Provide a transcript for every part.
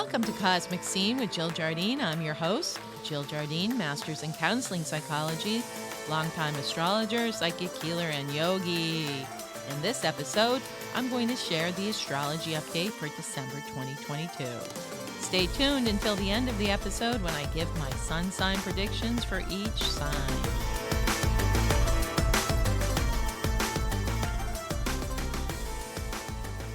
Welcome to Cosmic Scene with Jill Jardine. I'm your host, Jill Jardine, Masters in Counseling Psychology, longtime astrologer, psychic healer, and yogi. In this episode, I'm going to share the astrology update for December 2022. Stay tuned until the end of the episode when I give my sun sign predictions for each sign.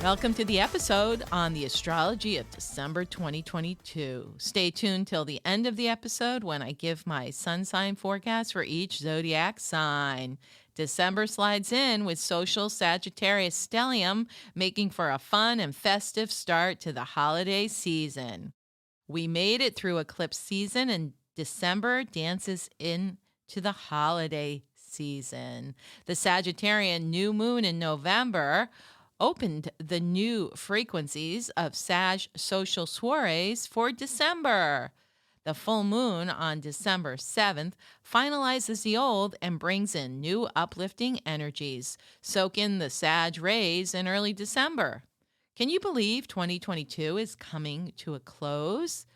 Welcome to the episode on the astrology of December 2022. Stay tuned till the end of the episode when I give my sun sign forecast for each zodiac sign. December slides in with social Sagittarius stellium, making for a fun and festive start to the holiday season. We made it through eclipse season, and December dances into the holiday season. The Sagittarian new moon in November opened the new frequencies of Sag social soirees for December. The full moon on December 7th finalizes the old and brings in new uplifting energies. Soak in the Sag rays in early December. Can you believe 2022 is coming to a close?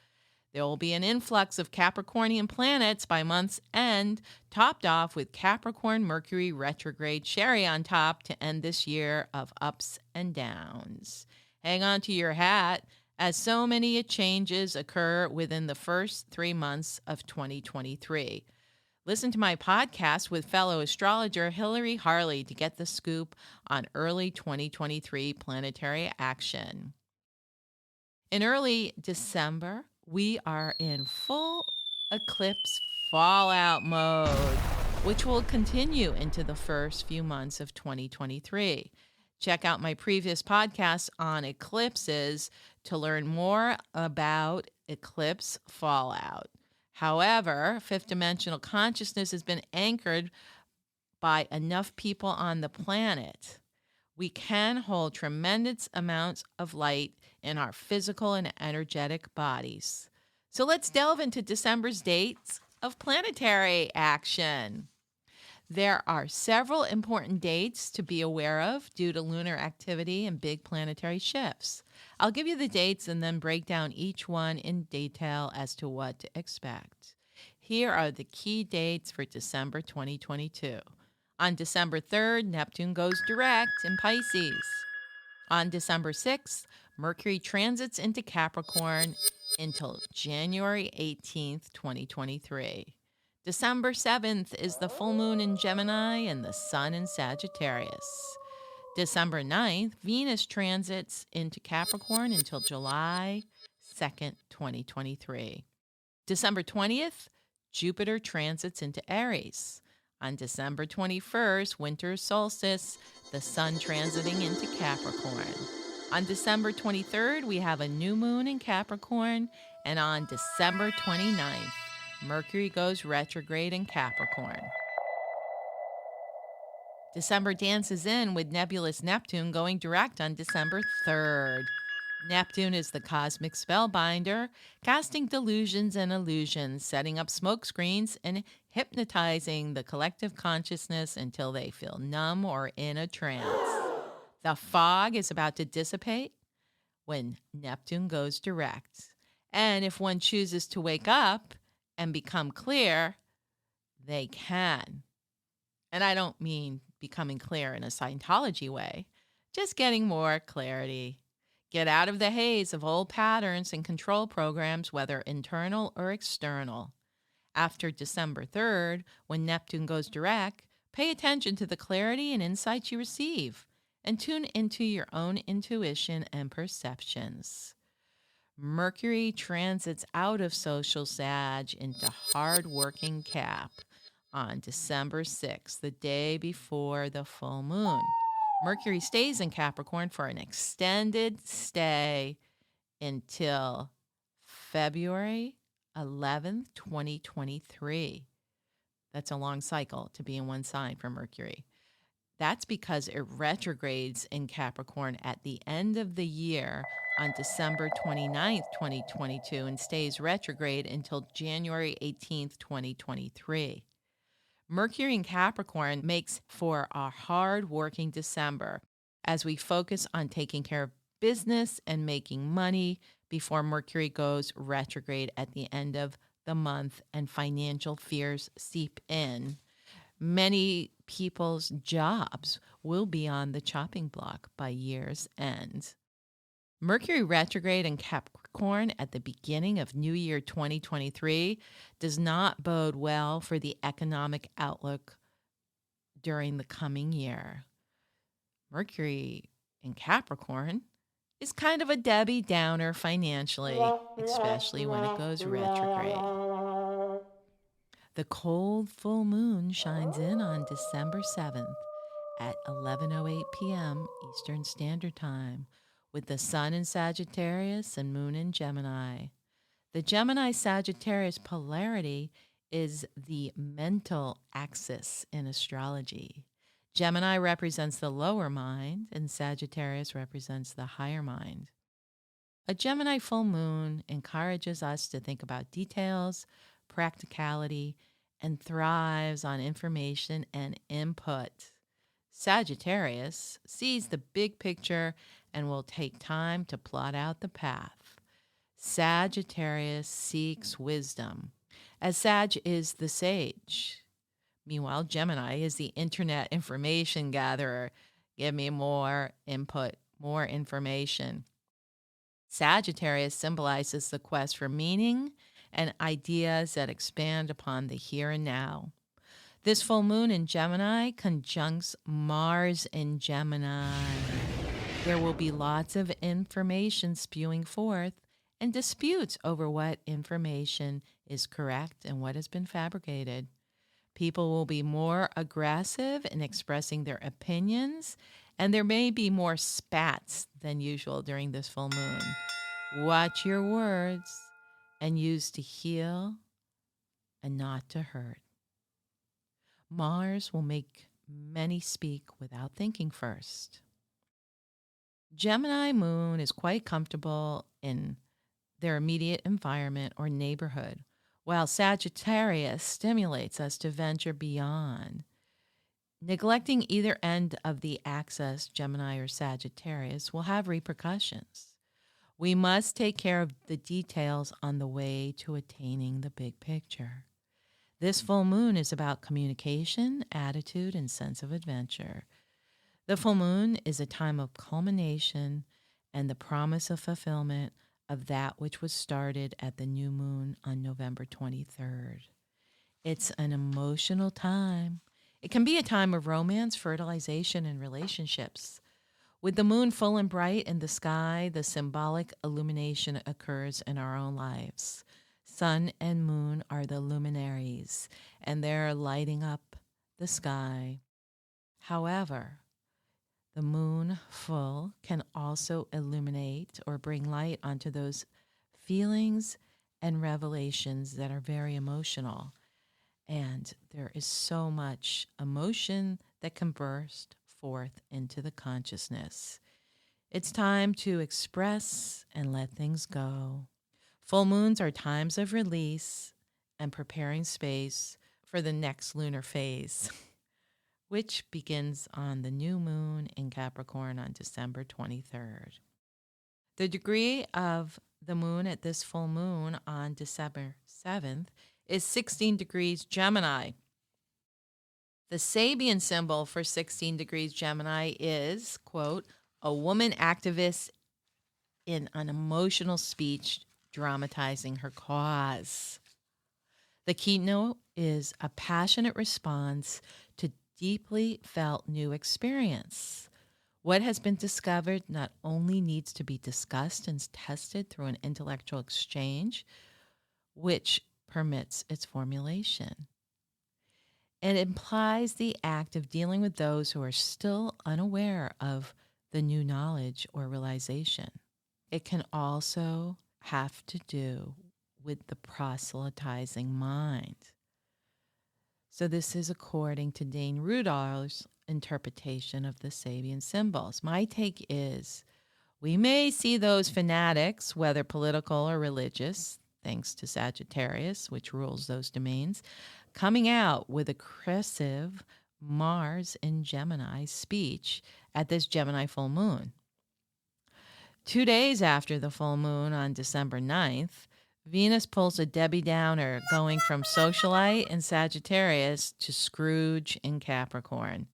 There will be an influx of Capricornian planets by month's end, topped off with Capricorn Mercury retrograde cherry on top to end this year of ups and downs. Hang on to your hat, as so many changes occur within the first 3 months of 2023. Listen to my podcast with fellow astrologer Hillary Harley to get the scoop on early 2023 planetary action. In early December, we are in full eclipse fallout mode, which will continue into the first few months of 2023. Check out my previous podcast on eclipses to learn more about eclipse fallout. However, fifth dimensional consciousness has been anchored by enough people on the planet. We can hold tremendous amounts of light in our physical and energetic bodies. So let's delve into December's dates of planetary action. There are several important dates to be aware of due to lunar activity and big planetary shifts. I'll give you the dates and then break down each one in detail as to what to expect. Here are the key dates for December 2022. On December 3rd, Neptune goes direct in Pisces. On December 6th, Mercury transits into Capricorn until January 18th, 2023. December 7th is the full moon in Gemini and the sun in Sagittarius. December 9th, Venus transits into Capricorn until July 2nd, 2023. December 20th, Jupiter transits into Aries. On December 21st, winter solstice, the sun transiting into Capricorn. On December 23rd, we have a new moon in Capricorn, and on December 29th, Mercury goes retrograde in Capricorn. December dances in with Nebulous Neptune going direct on December 3rd. Neptune is the cosmic spellbinder, casting delusions and illusions, setting up smokescreens, and hypnotizing the collective consciousness until they feel numb or in a trance. The fog is about to dissipate when Neptune goes direct. And if one chooses to wake up and become clear, they can. And I don't mean becoming clear in a Scientology way, just getting more clarity. Get out of the haze of old patterns and control programs, whether internal or external. After December 3rd, when Neptune goes direct, pay attention to the clarity and insights you receive and tune into your own intuition and perceptions. Mercury transits out of social Sag into hard-working Cap on December 6th, the day before the full moon. Mercury stays in Capricorn for an extended stay until February 11th, 2023. That's a long cycle to be in one sign for Mercury. That's because it retrogrades in Capricorn at the end of the year on December 29th, 2022, and stays retrograde until January 18th, 2023. Mercury in Capricorn makes for a hard-working December as we focus on taking care of business and making money, before Mercury goes retrograde at the end of the month and financial fears seep in. Many people's jobs will be on the chopping block by year's end. Mercury retrograde in Capricorn at the beginning of New Year 2023 does not bode well for the economic outlook during the coming year. Mercury in Capricorn is kind of a Debbie Downer financially, especially when it goes retrograde. The cold full moon shines in on December 7th at 11:08 p.m. Eastern Standard Time, with the sun in Sagittarius and moon in Gemini. The Gemini-Sagittarius polarity is the mental axis in astrology. Gemini represents the lower mind, and Sagittarius represents the higher mind. A Gemini full moon encourages us to think about details, practicality, and thrives on information and input. Sagittarius sees the big picture and will take time to plot out the path. Sagittarius seeks wisdom, as Sag is the sage. Meanwhile, Gemini is the internet information gatherer. Give me more input, more information. Sagittarius symbolizes the quest for meaning and ideas that expand upon the here and now. This full moon in Gemini conjuncts Mars in Gemini. There will be lots of information spewing forth and disputes over what information is correct and what has been fabricated. People will be more aggressive in expressing their opinions, and there may be more spats than usual during this full moon. Watch your words and use to heal and not to hurt. Mars will make many speak without thinking first. Gemini moon is quite comfortable in their immediate environment or neighborhood, while Sagittarius stimulates us to venture beyond. Neglecting either end of the axis, Gemini or Sagittarius, will have repercussions. We must take care of the details on the way to attaining the big picture. This full moon is about communication, attitude, and sense of adventure. The full moon is a time of culmination and the promise of fulfillment of that which was started at the new moon on November 23rd. It's an emotional time. It can be a time of romance, fertilization, and relationships. With the moon full and bright in the sky, the symbolic illumination occurs in our own lives. Sun and moon are the luminaries, and they're lighting up the sky. However, the moon full can also illuminate or bring light onto those feelings and revelations that are very emotional. And there is so much emotion that can burst forth into the consciousness. It's time to express and let things go. Full moons are times of release and preparing space for the next lunar phase, which begins on the new moon in Capricorn on December 23rd. The degree of the moon at this full moon on December 7th is 16 degrees Gemini. The Sabian symbol for 16 degrees Gemini is, quote, a woman activist in an emotional speech dramatizing her cause. The keynote is a passionate response to deeply felt new experience. What has been discovered not only needs to be discussed and tested through an intellectual exchange, which permits its formulation. It implies the act of dealing with those who are still unaware of the new knowledge or realization. It can also have to do with the proselytizing mind. So this is according to Dane Rudall's interpretation of the Sabian symbols. My take is we may see those fanatics, whether political or religious, thanks to Sagittarius, which rules those domains, coming out with aggressive Mars in Gemini speech at this Gemini full moon. 2 days after the full moon on December 9th, Venus pulls a Debbie Downer, going from socialite in Sagittarius to Scrooge in Capricorn.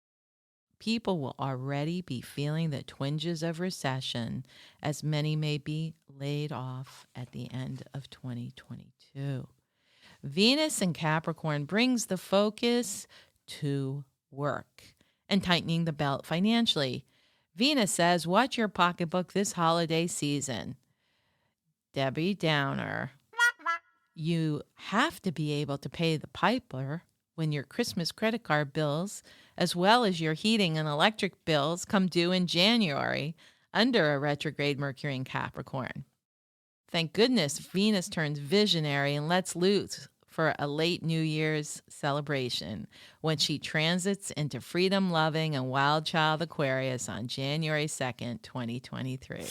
People will already be feeling the twinges of recession, as many may be laid off at the end of 2022. Venus in Capricorn brings the focus to work and tightening the belt financially. Venus says, watch your pocketbook this holiday season. Debbie Downer. You have to be able to pay the piper when your Christmas credit card bills, as well as your heating and electric bills, come due in January under a retrograde Mercury in Capricorn. Thank goodness Venus turns visionary and lets loose for a late New Year's celebration when she transits into freedom-loving and wild child Aquarius on January 2nd, 2023.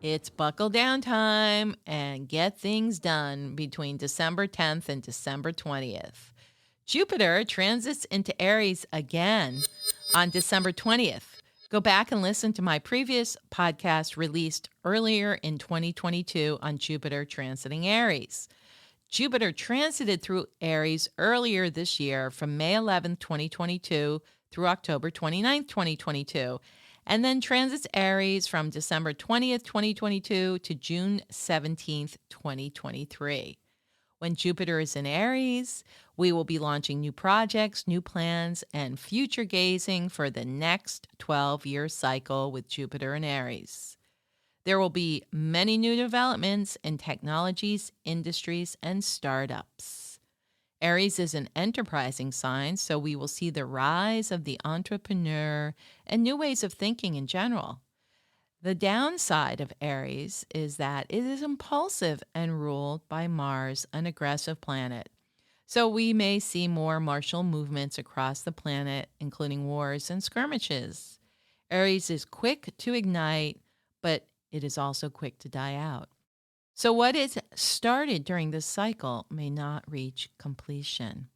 It's buckle down time and get things done between December 10th and December 20th. Jupiter transits into Aries again on December 20th. Go back and listen to my previous podcast released earlier in 2022 on Jupiter transiting Aries. Jupiter transited through Aries earlier this year from May 11th, 2022 through October 29th, 2022. And then transits Aries from December 20th, 2022 to June 17th, 2023. When Jupiter is in Aries, we will be launching new projects, new plans, and future gazing for the next 12-year cycle with Jupiter in Aries. There will be many new developments in technologies, industries, and startups. Aries is an enterprising sign, so we will see the rise of the entrepreneur and new ways of thinking in general. The downside of Aries is that it is impulsive and ruled by Mars, an aggressive planet. So we may see more martial movements across the planet, including wars and skirmishes. Aries is quick to ignite, but it is also quick to die out. So what is started during this cycle may not reach completion.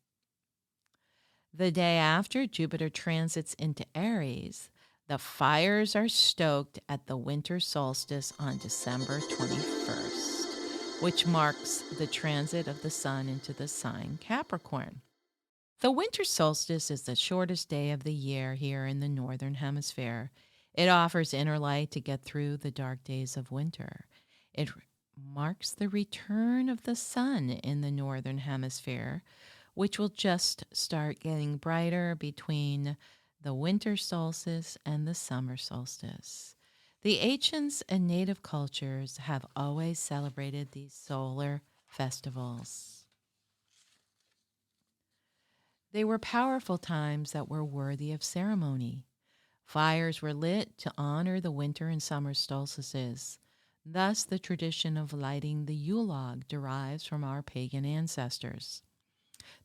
The day after Jupiter transits into Aries, the fires are stoked at the winter solstice on December 21st, which marks the transit of the sun into the sign Capricorn. The winter solstice is the shortest day of the year here in the Northern Hemisphere. It offers inner light to get through the dark days of winter. It marks the return of the sun in the Northern Hemisphere, which will just start getting brighter between the winter solstice and the summer solstice. The ancients and native cultures have always celebrated these solar festivals. They were powerful times that were worthy of ceremony. Fires were lit to honor the winter and summer solstices. Thus, the tradition of lighting the Yule log derives from our pagan ancestors.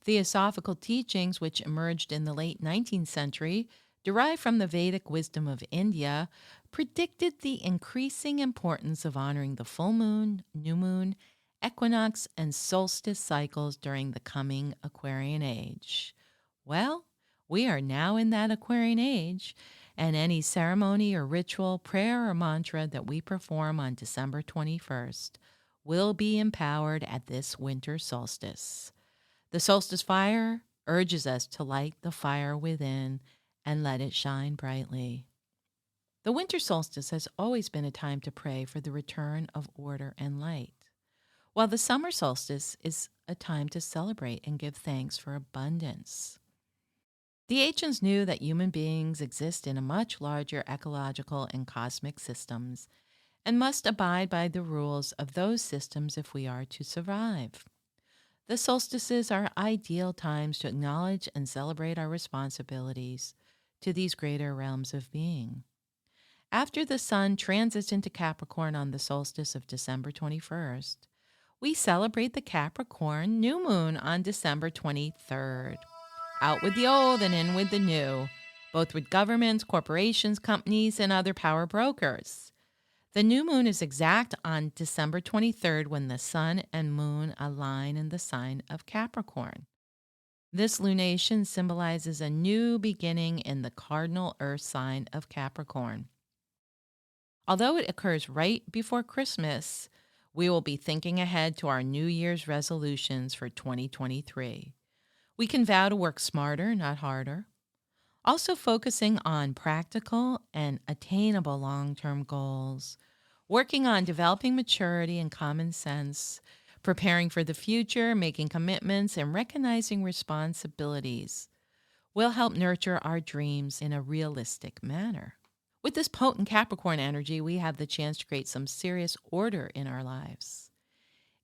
Theosophical teachings, which emerged in the late 19th century, derived from the Vedic wisdom of India, predicted the increasing importance of honoring the full moon, new moon, equinox, and solstice cycles during the coming Aquarian age. Well, we are now in that Aquarian age, and any ceremony or ritual, prayer or mantra that we perform on December 21st will be empowered at this winter solstice. The solstice fire urges us to light the fire within and let it shine brightly. The winter solstice has always been a time to pray for the return of order and light, while the summer solstice is a time to celebrate and give thanks for abundance. The ancients knew that human beings exist in a much larger ecological and cosmic systems and must abide by the rules of those systems if we are to survive. The solstices are ideal times to acknowledge and celebrate our responsibilities to these greater realms of being. After the sun transits into Capricorn on the solstice of December 21st, we celebrate the Capricorn new moon on December 23rd. Out with the old and in with the new, both with governments, corporations, companies, and other power brokers. The new moon is exact on December 23rd when the sun and moon align in the sign of Capricorn. This lunation symbolizes a new beginning in the cardinal earth sign of Capricorn. Although it occurs right before Christmas, we will be thinking ahead to our New Year's resolutions for 2023. We can vow to work smarter, not harder. Also focusing on practical and attainable long-term goals, working on developing maturity and common sense, preparing for the future, making commitments, and recognizing responsibilities will help nurture our dreams in a realistic manner. With this potent Capricorn energy, we have the chance to create some serious order in our lives.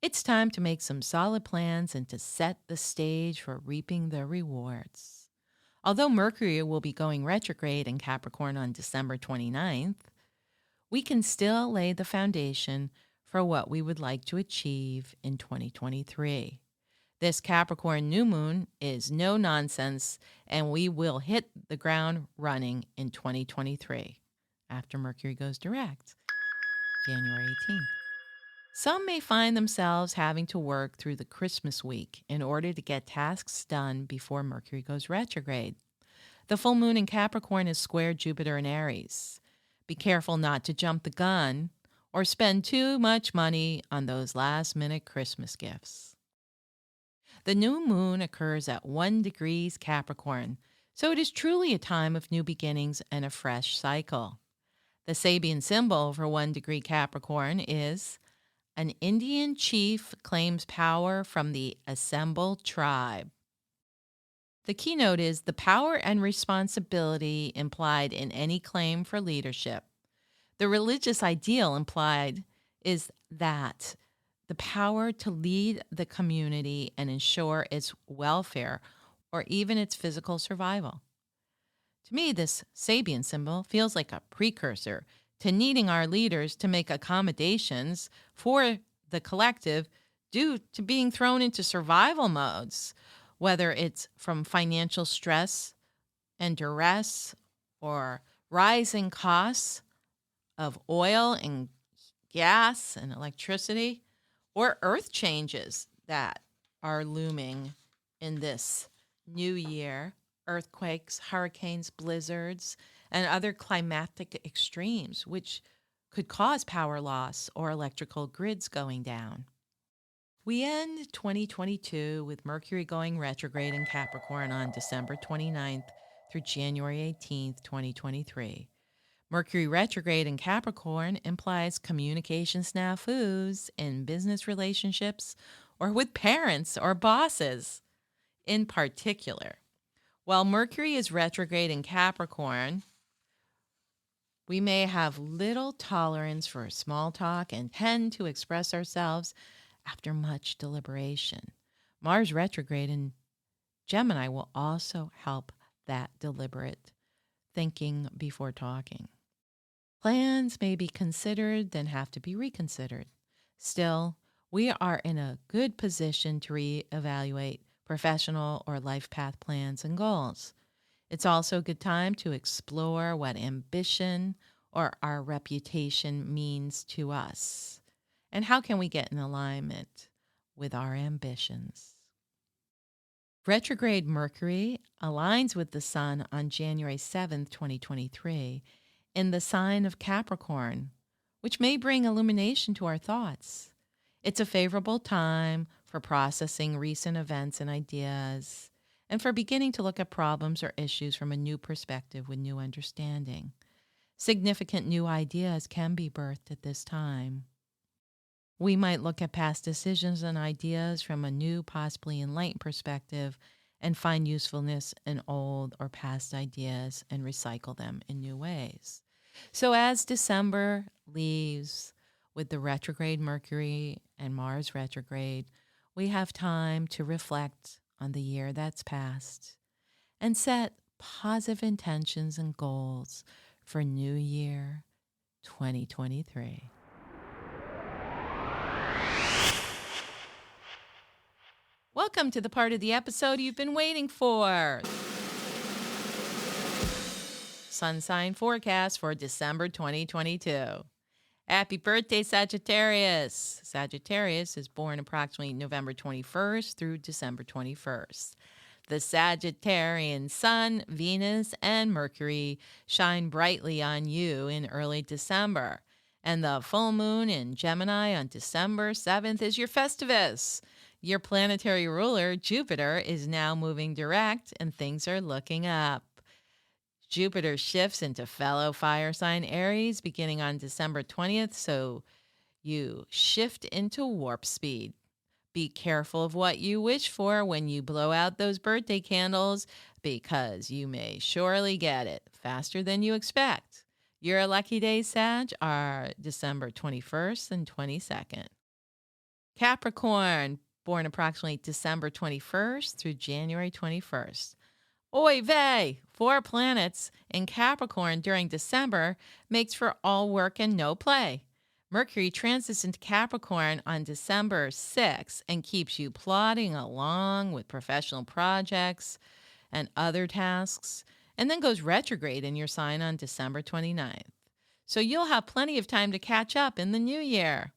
It's time to make some solid plans and to set the stage for reaping the rewards. Although Mercury will be going retrograde in Capricorn on December 29th, we can still lay the foundation for what we would like to achieve in 2023. This Capricorn new moon is no nonsense, and we will hit the ground running in 2023 after Mercury goes direct, January 18th. Some may find themselves having to work through the Christmas week in order to get tasks done before Mercury goes retrograde. The full moon in Capricorn is square Jupiter in Aries. Be careful not to jump the gun or spend too much money on those last-minute Christmas gifts. The new moon occurs at 1 degrees Capricorn, so it is truly a time of new beginnings and a fresh cycle. The Sabian symbol for 1 degree Capricorn is an Indian chief claims power from the assembled tribe. The keynote is the power and responsibility implied in any claim for leadership. The religious ideal implied is that the power to lead the community and ensure its welfare or even its physical survival. To me, this Sabian symbol feels like a precursor to needing our leaders to make accommodations for the collective due to being thrown into survival modes, whether it's from financial stress and duress or rising costs of oil and gas and electricity, or earth changes that are looming in this new year, earthquakes, hurricanes, blizzards, and other climatic extremes, which could cause power loss or electrical grids going down. We end 2022 with Mercury going retrograde in Capricorn on December 29th through January 18th, 2023. Mercury retrograde in Capricorn implies communication snafus in business relationships or with parents or bosses in particular. While Mercury is retrograde in Capricorn, we may have little tolerance for small talk and tend to express ourselves after much deliberation. Mars retrograde in Gemini will also help that deliberate thinking before talking. Plans may be considered, then have to be reconsidered. Still, we are in a good position to reevaluate professional or life path plans and goals. It's also a good time to explore what ambition or our reputation means to us, and how can we get in alignment with our ambitions. Retrograde Mercury aligns with the Sun on January 7th, 2023, in the sign of Capricorn, which may bring illumination to our thoughts. It's a favorable time for processing recent events and ideas, and for beginning to look at problems or issues from a new perspective with new understanding. Significant new ideas can be birthed at this time. We might look at past decisions and ideas from a new, possibly enlightened perspective and find usefulness in old or past ideas and recycle them in new ways. So as December leaves with the retrograde Mercury and Mars retrograde, we have time to reflect on the year that's passed and set positive intentions and goals for New Year 2023. Welcome to the part of the episode you've been waiting for. Sun sign forecast for December 2022. Happy birthday, Sagittarius. Sagittarius is born approximately November 21st through December 21st. The Sagittarian Sun, Venus, and Mercury shine brightly on you in early December. And the full moon in Gemini on December 7th is your Festivus. Your planetary ruler, Jupiter, is now moving direct and things are looking up. Jupiter shifts into fellow fire sign Aries beginning on December 20th, so you shift into warp speed. Be careful of what you wish for when you blow out those birthday candles because you may surely get it faster than you expect. Your lucky days, Sag, are December 21st and 22nd. Capricorn, born approximately December 21st through January 21st. Oy vey! 4 planets in Capricorn during December makes for all work and no play. Mercury transits into Capricorn on December 6th and keeps you plodding along with professional projects and other tasks, and then goes retrograde in your sign on December 29th. So you'll have plenty of time to catch up in the new year.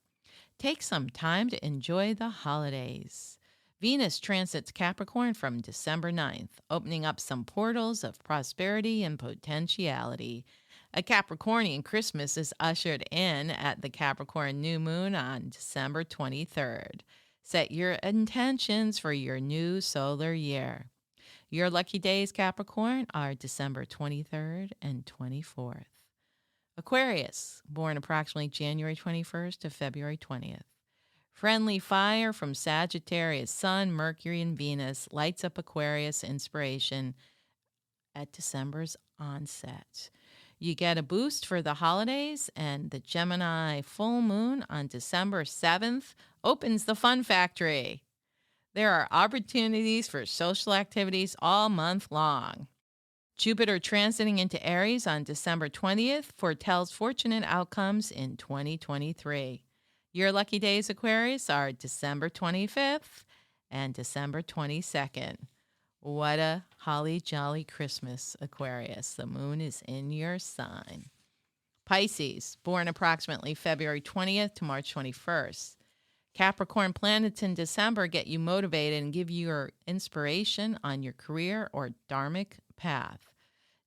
Take some time to enjoy the holidays. Venus transits Capricorn from December 9th, opening up some portals of prosperity and potentiality. A Capricornian Christmas is ushered in at the Capricorn new moon on December 23rd. Set your intentions for your new solar year. Your lucky days, Capricorn, are December 23rd and 24th. Aquarius, born approximately January 21st to February 20th. Friendly fire from Sagittarius, Sun, Mercury, and Venus lights up Aquarius inspiration at December's onset. You get a boost for the holidays, and the Gemini full moon on December 7th opens the fun factory. There are opportunities for social activities all month long. Jupiter transiting into Aries on December 20th foretells fortunate outcomes in 2023. Your lucky days, Aquarius, are December 25th and December 22nd. What a holly jolly Christmas, Aquarius. The moon is in your sign. Pisces, born approximately February 20th to March 21st. Capricorn planets in December get you motivated and give you your inspiration on your career or dharmic path.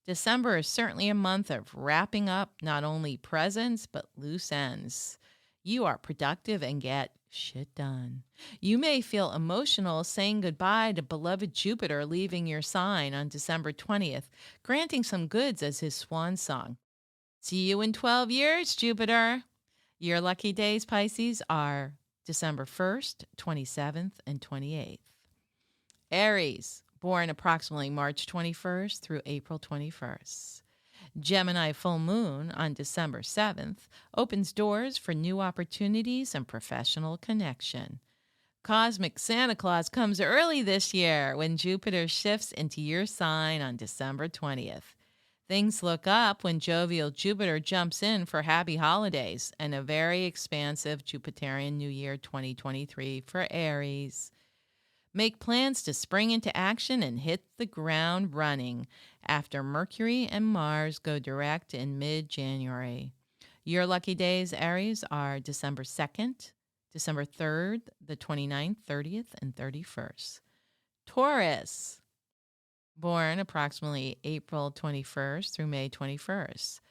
December is certainly a month of wrapping up not only presents but loose ends. You are productive and get shit done. You may feel emotional saying goodbye to beloved Jupiter leaving your sign on December 20th, granting some goods as his swan song. See you in 12 years, Jupiter. Your lucky days, Pisces, are December 1st, 27th, and 28th. Aries, born approximately March 21st through April 21st. Gemini full moon on December 7th opens doors for new opportunities and professional connection. Cosmic Santa Claus comes early this year when Jupiter shifts into your sign on December 20th. Things look up when jovial Jupiter jumps in for happy holidays and a very expansive Jupiterian New Year 2023 for Aries. Make plans to spring into action and hit the ground running after Mercury and Mars go direct in mid-January. Your lucky days, Aries, are December 2nd, December 3rd, the 29th, 30th, and 31st. Taurus, born approximately April 21st through May 21st.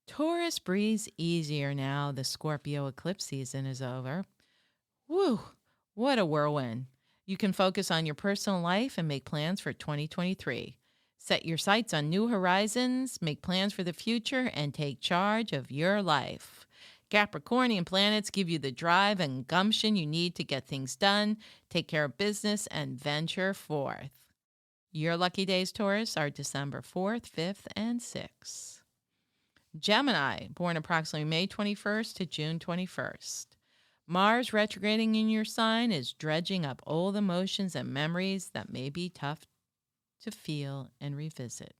Taurus breathes easier now the Scorpio eclipse season is over. Whew, what a whirlwind. You can focus on your personal life and make plans for 2023. Set your sights on new horizons, make plans for the future, and take charge of your life. Capricornian planets give you the drive and gumption you need to get things done, take care of business, and venture forth. Your lucky days, Taurus, are December 4th, 5th, and 6th. Gemini, born approximately May 21st to June 21st. Mars retrograding in your sign is dredging up old emotions and memories that may be tough to feel and revisit.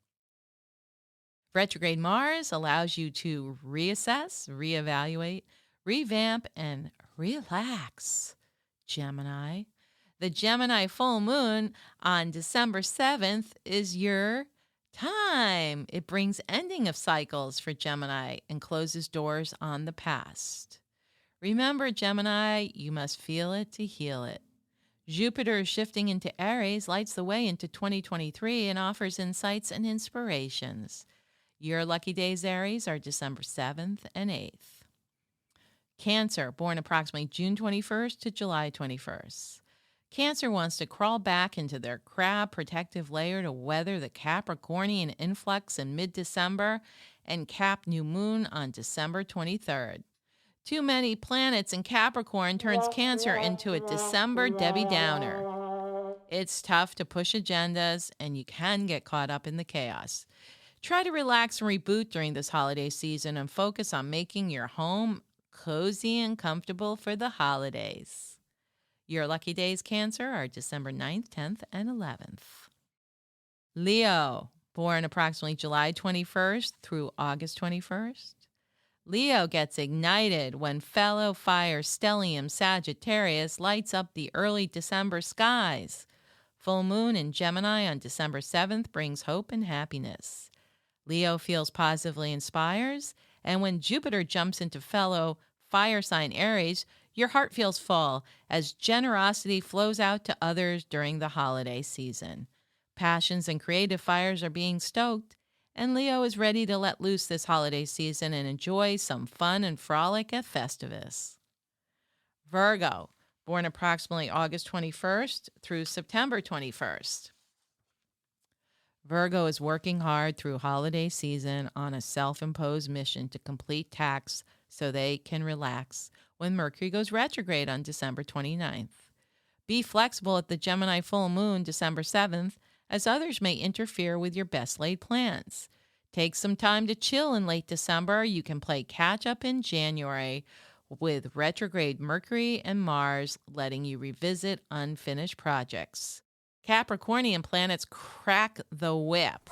Retrograde Mars allows you to reassess, reevaluate, revamp, and relax, Gemini. The Gemini full moon on December 7th is your time. It brings ending of cycles for Gemini and closes doors on the past. Remember, Gemini, you must feel it to heal it. Jupiter shifting into Aries lights the way into 2023 and offers insights and inspirations. Your lucky days, Aries, are December 7th and 8th. Cancer, born approximately June 21st to July 21st. Cancer wants to crawl back into their crab protective layer to weather the Capricornian influx in mid-December and cap new moon on December 23rd. Too many planets in Capricorn turns Cancer into a December Debbie Downer. It's tough to push agendas, and you can get caught up in the chaos. Try to relax and reboot during this holiday season and focus on making your home cozy and comfortable for the holidays. Your lucky days, Cancer, are December 9th, 10th, and 11th. Leo, born approximately July 21st through August 21st. Leo gets ignited when fellow fire stellium Sagittarius lights up the early December skies. Full moon in Gemini on December 7th brings hope and happiness. Leo feels positively inspired, and when Jupiter jumps into fellow fire sign Aries, your heart feels full as generosity flows out to others during the holiday season. Passions and creative fires are being stoked, and Leo is ready to let loose this holiday season and enjoy some fun and frolic at Festivus. Virgo, born approximately August 21st through September 21st. Virgo is working hard through holiday season on a self-imposed mission to complete tasks so they can relax when Mercury goes retrograde on December 29th. Be flexible at the Gemini full moon December 7th, as others may interfere with your best laid plans. Take some time to chill in late December. You can play catch up in January with retrograde Mercury and Mars letting you revisit unfinished projects. Capricornian planets crack the whip,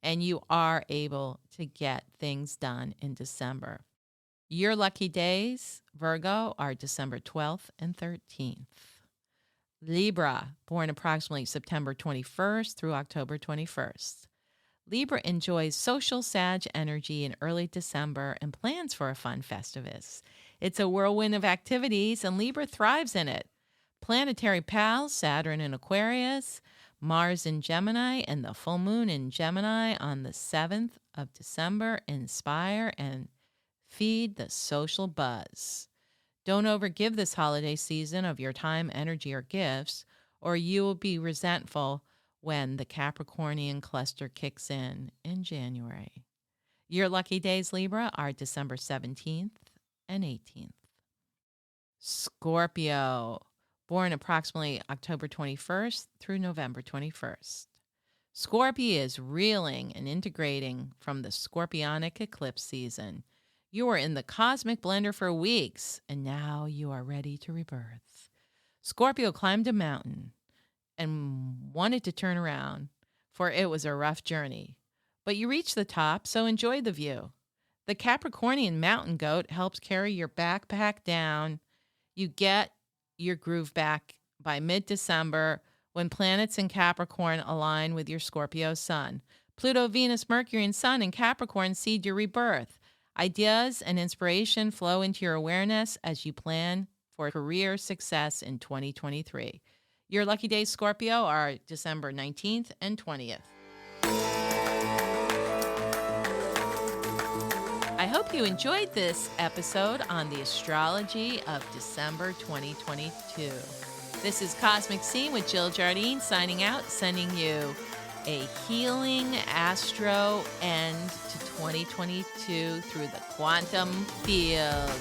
and you are able to get things done in December. Your lucky days, Virgo, are December 12th and 13th. Libra, born approximately September 21st through October 21st. Libra enjoys social Sag energy in early December and plans for a fun Festivus. It's a whirlwind of activities, and Libra thrives in it. Planetary pals, Saturn in Aquarius, Mars in Gemini, and the full moon in Gemini on the 7th of December inspire and feed the social buzz. Don't overgive this holiday season of your time, energy, or gifts, or you will be resentful when the Capricornian cluster kicks in January. Your lucky days, Libra, are December 17th and 18th. Scorpio, born approximately October 21st through November 21st. Scorpio is reeling and integrating from the Scorpionic eclipse season. You were in the cosmic blender for weeks, and now you are ready to rebirth. Scorpio climbed a mountain and wanted to turn around, for it was a rough journey. But you reached the top, so enjoy the view. The Capricornian mountain goat helps carry your backpack down. You get your groove back by mid-December when planets in Capricorn align with your Scorpio sun. Pluto, Venus, Mercury, and Sun in Capricorn seed your rebirth. Ideas and inspiration flow into your awareness as you plan for career success in 2023. Your lucky days, Scorpio, are December 19th and 20th. I hope you enjoyed this episode on the astrology of December 2022. This is Cosmic Scene with Jill Jardine signing out, sending you a healing astro end to 2022 through the quantum field.